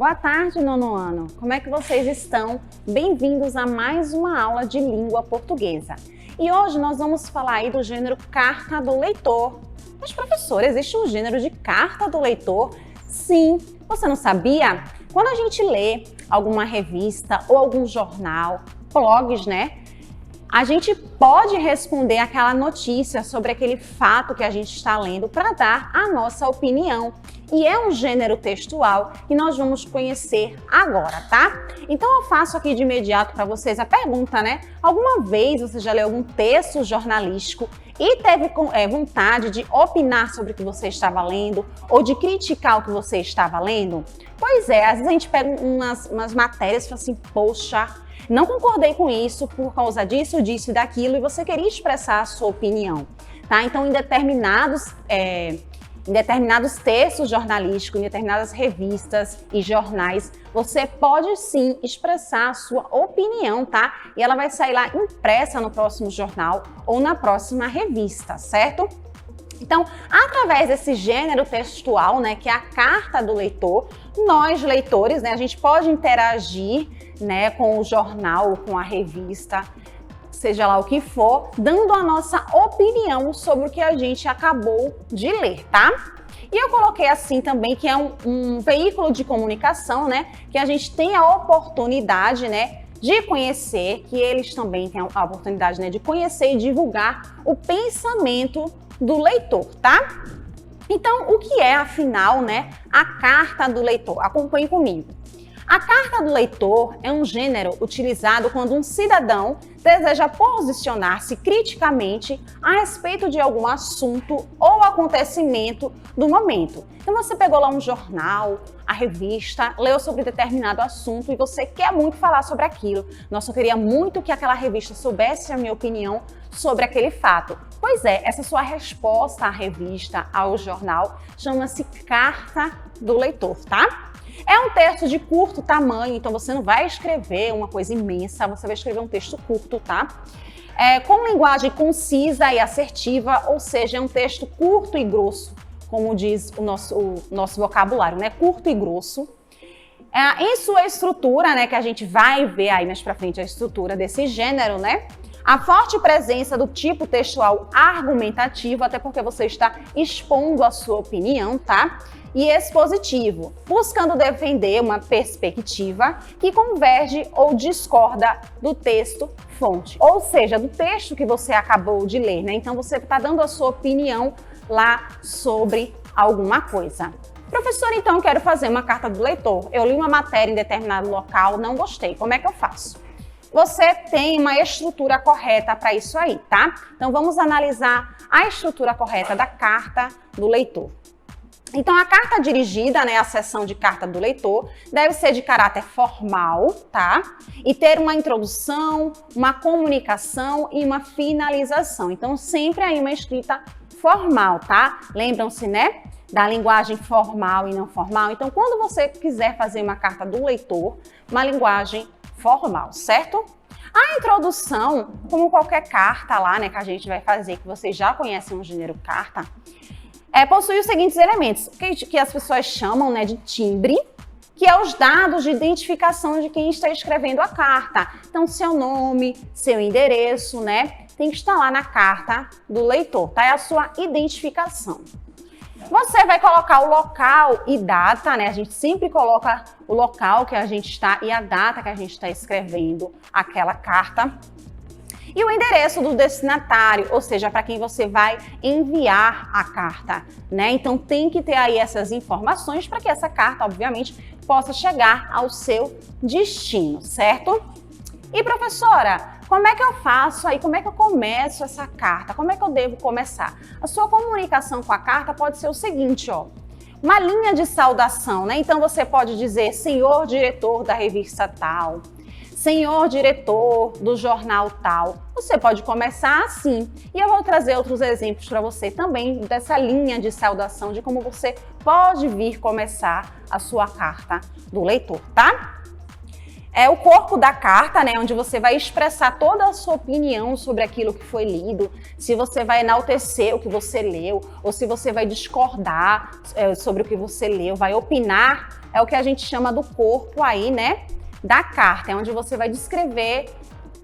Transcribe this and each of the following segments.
Boa tarde, nono ano. Como é que vocês estão? Bem-vindos a mais uma aula de língua portuguesa. E hoje nós vamos falar aí do gênero carta do leitor. Mas, professor, existe um gênero de carta do leitor? Sim, você não sabia? Quando a gente lê alguma revista ou algum jornal, blogs, né? A gente pode responder aquela notícia sobre aquele fato que a gente está lendo para dar a nossa opinião. E é um gênero textual que nós vamos conhecer agora, tá? Então eu faço aqui de imediato para vocês a pergunta, né? Alguma vez você já leu algum texto jornalístico e teve vontade de opinar sobre o que você estava lendo ou de criticar o que você estava lendo? Pois é, às vezes a gente pega umas matérias e fala assim, poxa, não concordei com isso por causa disso, disso e daquilo, e você queria expressar a sua opinião, tá? Então, em determinados textos jornalísticos, em determinadas revistas e jornais, você pode sim expressar a sua opinião, tá? E ela vai sair lá impressa no próximo jornal ou na próxima revista, certo? Então, através desse gênero textual, né, que é a carta do leitor, nós leitores, né, a gente pode interagir, né, com o jornal, com a revista, seja lá o que for, dando a nossa opinião sobre o que a gente acabou de ler, tá? E eu coloquei assim também que é um veículo de comunicação, né, que a gente tem a oportunidade, né, de conhecer, que eles também têm a oportunidade, né, de conhecer e divulgar o pensamento do leitor, tá? Então, o que é, afinal, né, a carta do leitor? Acompanhe comigo. A carta do leitor é um gênero utilizado quando um cidadão deseja posicionar-se criticamente a respeito de algum assunto ou acontecimento do momento. Então você pegou lá um jornal, a revista, leu sobre determinado assunto e você quer muito falar sobre aquilo. Nossa, eu queria muito que aquela revista soubesse a minha opinião sobre aquele fato. Pois é, essa sua resposta à revista, ao jornal, chama-se carta do leitor, tá? É um texto de curto tamanho, então você não vai escrever uma coisa imensa, você vai escrever um texto curto, tá? Com linguagem concisa e assertiva, ou seja, é um texto curto e grosso, como diz o nosso vocabulário, né? Curto e grosso. Em sua estrutura, né, que a gente vai ver aí mais pra frente a estrutura desse gênero, né? A forte presença do tipo textual argumentativo, até porque você está expondo a sua opinião, tá? E expositivo, buscando defender uma perspectiva que converge ou discorda do texto fonte, ou seja, do texto que você acabou de ler, né? Então você está dando a sua opinião lá sobre alguma coisa. Professor, então quero fazer uma carta do leitor. Eu li uma matéria em determinado local, não gostei. Como é que eu faço? Você tem uma estrutura correta para isso aí, tá? Então vamos analisar a estrutura correta da carta do leitor. Então, a carta dirigida, né, a seção de carta do leitor, deve ser de caráter formal, tá? E ter uma introdução, uma comunicação e uma finalização. Então, sempre aí uma escrita formal, tá? Lembram-se, né, da linguagem formal e não formal? Então, quando você quiser fazer uma carta do leitor, uma linguagem formal, certo? A introdução, como qualquer carta lá, né, que a gente vai fazer, que vocês já conhecem o gênero carta, possui os seguintes elementos, que as pessoas chamam, né, de timbre, que é os dados de identificação de quem está escrevendo a carta. Então, seu nome, seu endereço, né, tem que estar lá na carta do leitor, tá? É a sua identificação. Você vai colocar o local e data, né? A gente sempre coloca o local que a gente está e a data que a gente está escrevendo aquela carta. E o endereço do destinatário, ou seja, para quem você vai enviar a carta, né? Então tem que ter aí essas informações para que essa carta, obviamente, possa chegar ao seu destino, certo? E professora, como é que eu faço aí? Como é que eu começo essa carta? Como é que eu devo começar? A sua comunicação com a carta pode ser o seguinte, ó. Uma linha de saudação, né? Então você pode dizer, senhor diretor da revista tal, senhor diretor do jornal tal. Você pode começar assim. E eu vou trazer outros exemplos para você também dessa linha de saudação, de como você pode vir começar a sua carta do leitor, tá? é o corpo da carta, né, onde você vai expressar toda a sua opinião sobre aquilo que foi lido, se você vai enaltecer o que você leu, ou se você vai discordar sobre o que você leu, vai opinar, é o que a gente chama do corpo aí, né, da carta, é onde você vai descrever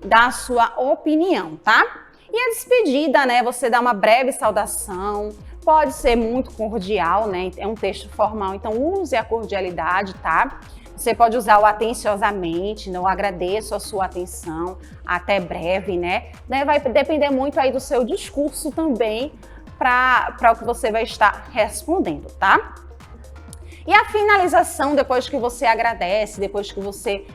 da sua opinião, tá? E a despedida, né, você dá uma breve saudação, pode ser muito cordial, né, é um texto formal, então use a cordialidade, tá? Você pode usar o atenciosamente, não agradeço a sua atenção, até breve, né? Vai depender muito aí do seu discurso também para o que você vai estar respondendo, tá? E a finalização, depois que você agradece, depois que você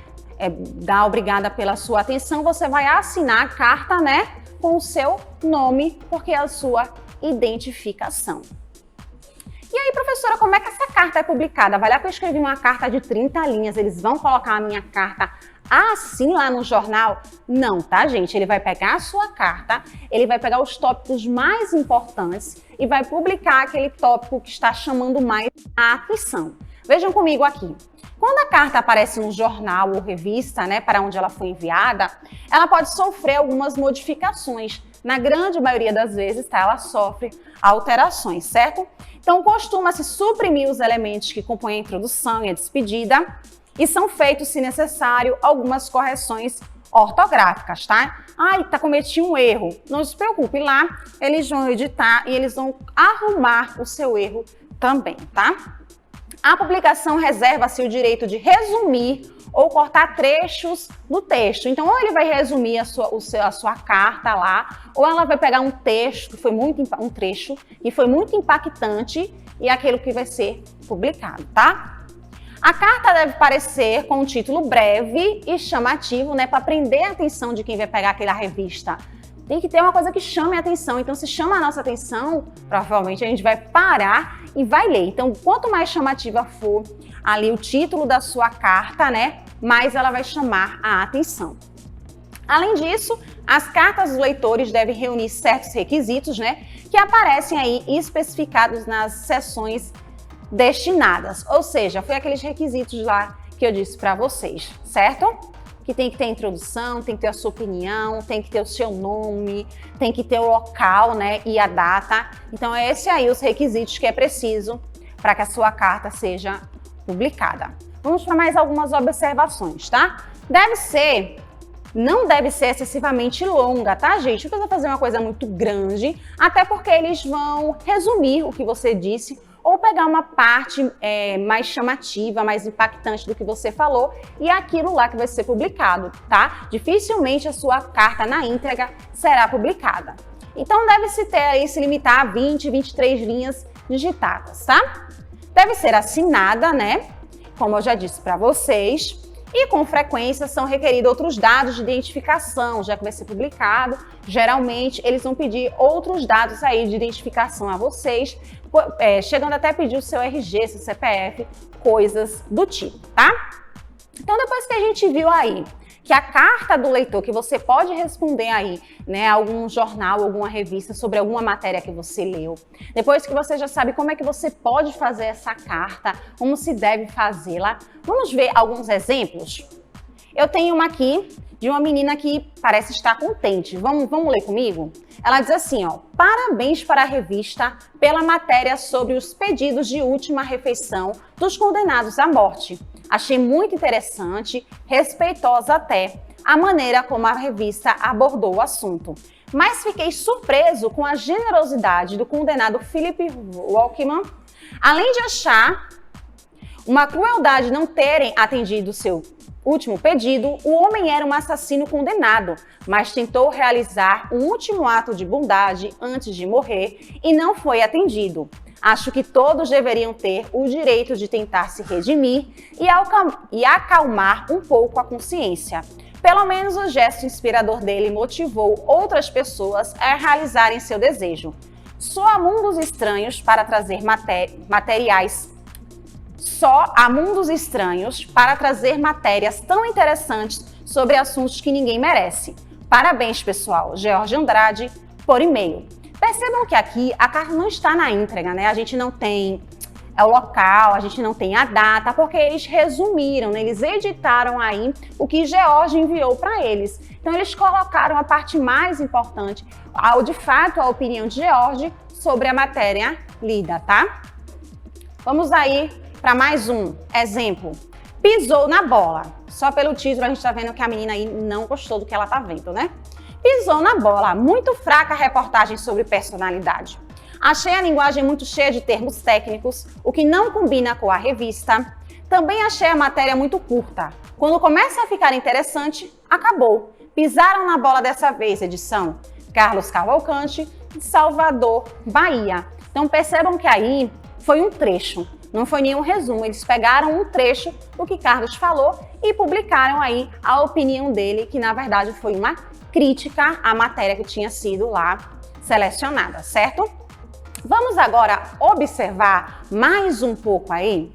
dá obrigada pela sua atenção, você vai assinar a carta, né? Com o seu nome, porque é a sua identificação. E aí, professora, como é que essa carta é publicada? Vai lá que eu escrevi uma carta de 30 linhas, eles vão colocar a minha carta assim lá no jornal? Não, tá, gente? Ele vai pegar a sua carta, ele vai pegar os tópicos mais importantes e vai publicar aquele tópico que está chamando mais a atenção. Vejam comigo aqui. Quando a carta aparece no jornal ou revista, né, para onde ela foi enviada, ela pode sofrer algumas modificações. Na grande maioria das vezes, tá, ela sofre alterações, certo? Então, costuma-se suprimir os elementos que compõem a introdução e a despedida e são feitos, se necessário, algumas correções ortográficas, tá? Cometi um erro. Não se preocupe, lá eles vão editar e eles vão arrumar o seu erro também, tá? A publicação reserva-se o direito de resumir ou cortar trechos do texto. Então, ou ele vai resumir a sua carta lá, ou ela vai pegar um texto que foi um trecho que foi muito impactante e aquilo que vai ser publicado, tá? A carta deve parecer com um título breve e chamativo, né, para prender a atenção de quem vai pegar aquela revista. Tem que ter uma coisa que chame a atenção. Então, se chama a nossa atenção, provavelmente a gente vai parar e vai ler. Então, quanto mais chamativa for ali o título da sua carta, né, mais ela vai chamar a atenção. Além disso, as cartas dos leitores devem reunir certos requisitos, né, que aparecem aí especificados nas seções destinadas. Ou seja, foi aqueles requisitos lá que eu disse para vocês, certo? Que tem que ter a introdução, tem que ter a sua opinião, tem que ter o seu nome, tem que ter o local, né, e a data. Então, é esse aí os requisitos que é preciso para que a sua carta seja publicada. Vamos para mais algumas observações, tá? Não deve ser excessivamente longa, tá, gente? Não precisa fazer uma coisa muito grande, até porque eles vão resumir o que você disse ou pegar uma parte mais chamativa, mais impactante do que você falou e é aquilo lá que vai ser publicado, tá? Dificilmente a sua carta na íntegra será publicada. Então, se limitar a 20, 23 linhas digitadas, tá? Deve ser assinada, né? Como eu já disse para vocês. E com frequência são requeridos outros dados de identificação, já que vai ser publicado. Geralmente eles vão pedir outros dados aí de identificação a vocês, chegando até a pedir o seu RG, seu CPF, coisas do tipo, tá? Então, depois que a gente viu aí que a carta do leitor, que você pode responder aí, né, a algum jornal, alguma revista sobre alguma matéria que você leu. Depois que você já sabe como é que você pode fazer essa carta, como se deve fazê-la, vamos ver alguns exemplos? Eu tenho uma aqui de uma menina que parece estar contente. Vamos ler comigo? Ela diz assim, ó: parabéns para a revista pela matéria sobre os pedidos de última refeição dos condenados à morte. Achei muito interessante, respeitosa até, a maneira como a revista abordou o assunto. Mas fiquei surpreso com a generosidade do condenado Philip Walkman. Além de achar uma crueldade não terem atendido seu último pedido, o homem era um assassino condenado, mas tentou realizar um último ato de bondade antes de morrer e não foi atendido. Acho que todos deveriam ter o direito de tentar se redimir e acalmar um pouco a consciência. Pelo menos o gesto inspirador dele motivou outras pessoas a realizarem seu desejo. Só há mundos estranhos para trazer matérias tão interessantes sobre assuntos que ninguém merece. Parabéns, pessoal. George Andrade, por e-mail. Percebam que aqui a carta não está na íntegra, né? A gente não tem o local, a gente não tem a data, porque eles resumiram, né? Eles editaram aí o que George enviou para eles. Então, eles colocaram a parte mais importante, de fato, a opinião de George sobre a matéria lida, tá? Vamos aí para mais um exemplo. Pisou na bola. Só pelo título a gente tá vendo que a menina aí não gostou do que ela tá vendo, né? Pisou na bola. Muito fraca a reportagem sobre personalidade. Achei a linguagem muito cheia de termos técnicos, o que não combina com a revista. Também achei a matéria muito curta. Quando começa a ficar interessante, acabou. Pisaram na bola dessa vez, edição Carlos Cavalcante, de Salvador, Bahia. Então percebam que aí foi um trecho, não foi nenhum resumo. Eles pegaram um trecho do que Carlos falou e publicaram aí a opinião dele, que na verdade foi uma crítica à matéria que tinha sido lá selecionada, certo? Vamos agora observar mais um pouco aí.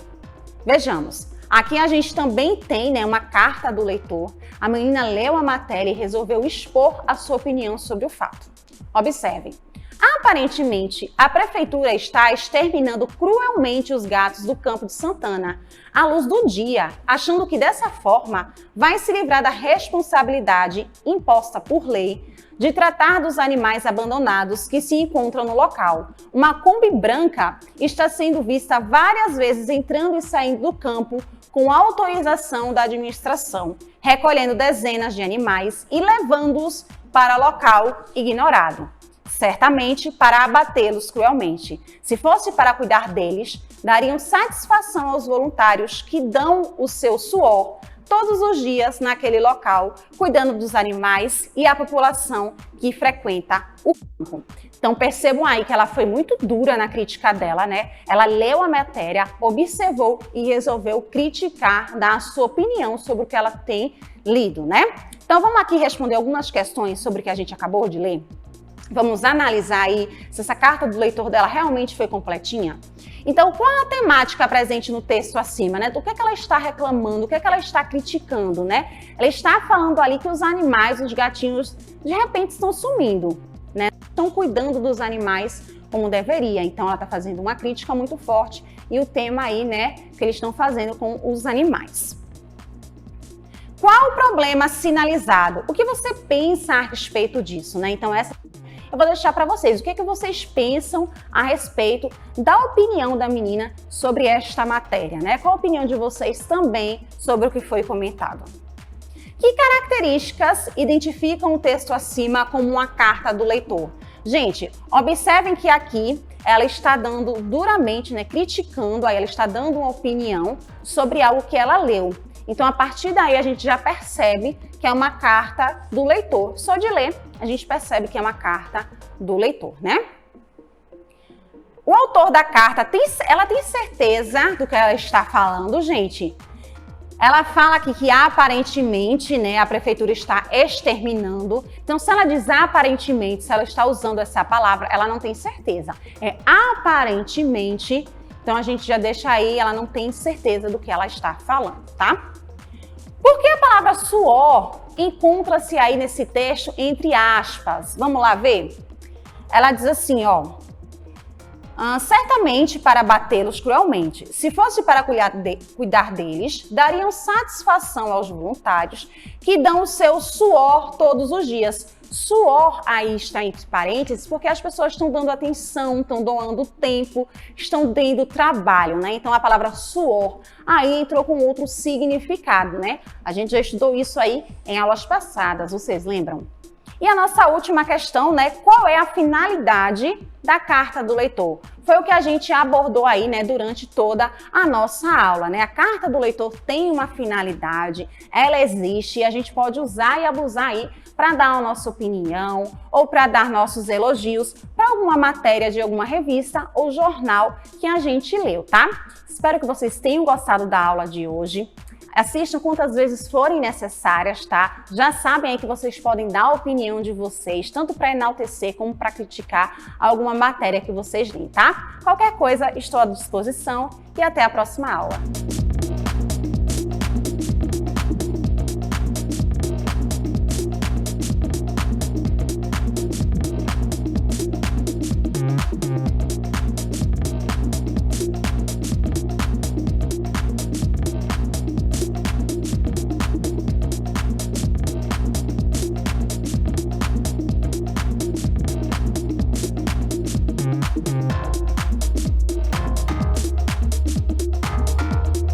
Vejamos. Aqui a gente também tem, né, uma carta do leitor. A menina leu a matéria e resolveu expor a sua opinião sobre o fato. Observem. Aparentemente, a prefeitura está exterminando cruelmente os gatos do Campo de Santana, à luz do dia, achando que dessa forma vai se livrar da responsabilidade imposta por lei de tratar dos animais abandonados que se encontram no local. Uma Kombi branca está sendo vista várias vezes entrando e saindo do campo com autorização da administração, recolhendo dezenas de animais e levando-os para local ignorado. Certamente para abatê-los cruelmente. Se fosse para cuidar deles, dariam satisfação aos voluntários que dão o seu suor todos os dias naquele local, cuidando dos animais e a população que frequenta o campo. Então percebam aí que ela foi muito dura na crítica dela, né? Ela leu a matéria, observou e resolveu criticar, dar a sua opinião sobre o que ela tem lido, né? Então vamos aqui responder algumas questões sobre o que a gente acabou de ler. Vamos analisar aí se essa carta do leitor dela realmente foi completinha. Então, qual a temática presente no texto acima, né? Do que ela está reclamando, o que ela está criticando, né? Ela está falando ali que os animais, os gatinhos, de repente estão sumindo, né? Estão cuidando dos animais como deveria. Então, ela está fazendo uma crítica muito forte e o tema aí, né, que eles estão fazendo com os animais. Qual o problema sinalizado? O que você pensa a respeito disso, né? Então, essa eu vou deixar para vocês. O que vocês pensam a respeito da opinião da menina sobre esta matéria, né? Qual a opinião de vocês também sobre o que foi comentado? Que características identificam o texto acima como uma carta do leitor? Gente, observem que aqui ela está dando duramente, né, criticando, aí ela está dando uma opinião sobre algo que ela leu. Então, a partir daí, a gente já percebe que é uma carta do leitor. Só de ler, a gente percebe que é uma carta do leitor, né? O autor da carta, ela tem certeza do que ela está falando, gente? Ela fala aqui que aparentemente, né, a prefeitura está exterminando. Então, se ela diz aparentemente, se ela está usando essa palavra, ela não tem certeza. É aparentemente, então a gente já deixa aí, ela não tem certeza do que ela está falando, tá? Por que a palavra suor encontra-se aí nesse texto entre aspas? Vamos lá ver? Ela diz assim, ó. Certamente para batê-los cruelmente. Se fosse para cuidar deles, dariam satisfação aos voluntários que dão o seu suor todos os dias. Suor aí está entre parênteses porque as pessoas estão dando atenção, estão doando tempo, estão dando trabalho, né? Então a palavra suor aí entrou com outro significado, né? A gente já estudou isso aí em aulas passadas, vocês lembram? E a nossa última questão, né? Qual é a finalidade da carta do leitor? Foi o que a gente abordou aí, né, durante toda a nossa aula, né? A carta do leitor tem uma finalidade, ela existe e a gente pode usar e abusar aí para dar a nossa opinião ou para dar nossos elogios para alguma matéria de alguma revista ou jornal que a gente leu, tá? Espero que vocês tenham gostado da aula de hoje. Assistam quantas vezes forem necessárias, tá? Já sabem aí que vocês podem dar a opinião de vocês, tanto para enaltecer como para criticar alguma matéria que vocês leem, tá? Qualquer coisa, estou à disposição e até a próxima aula.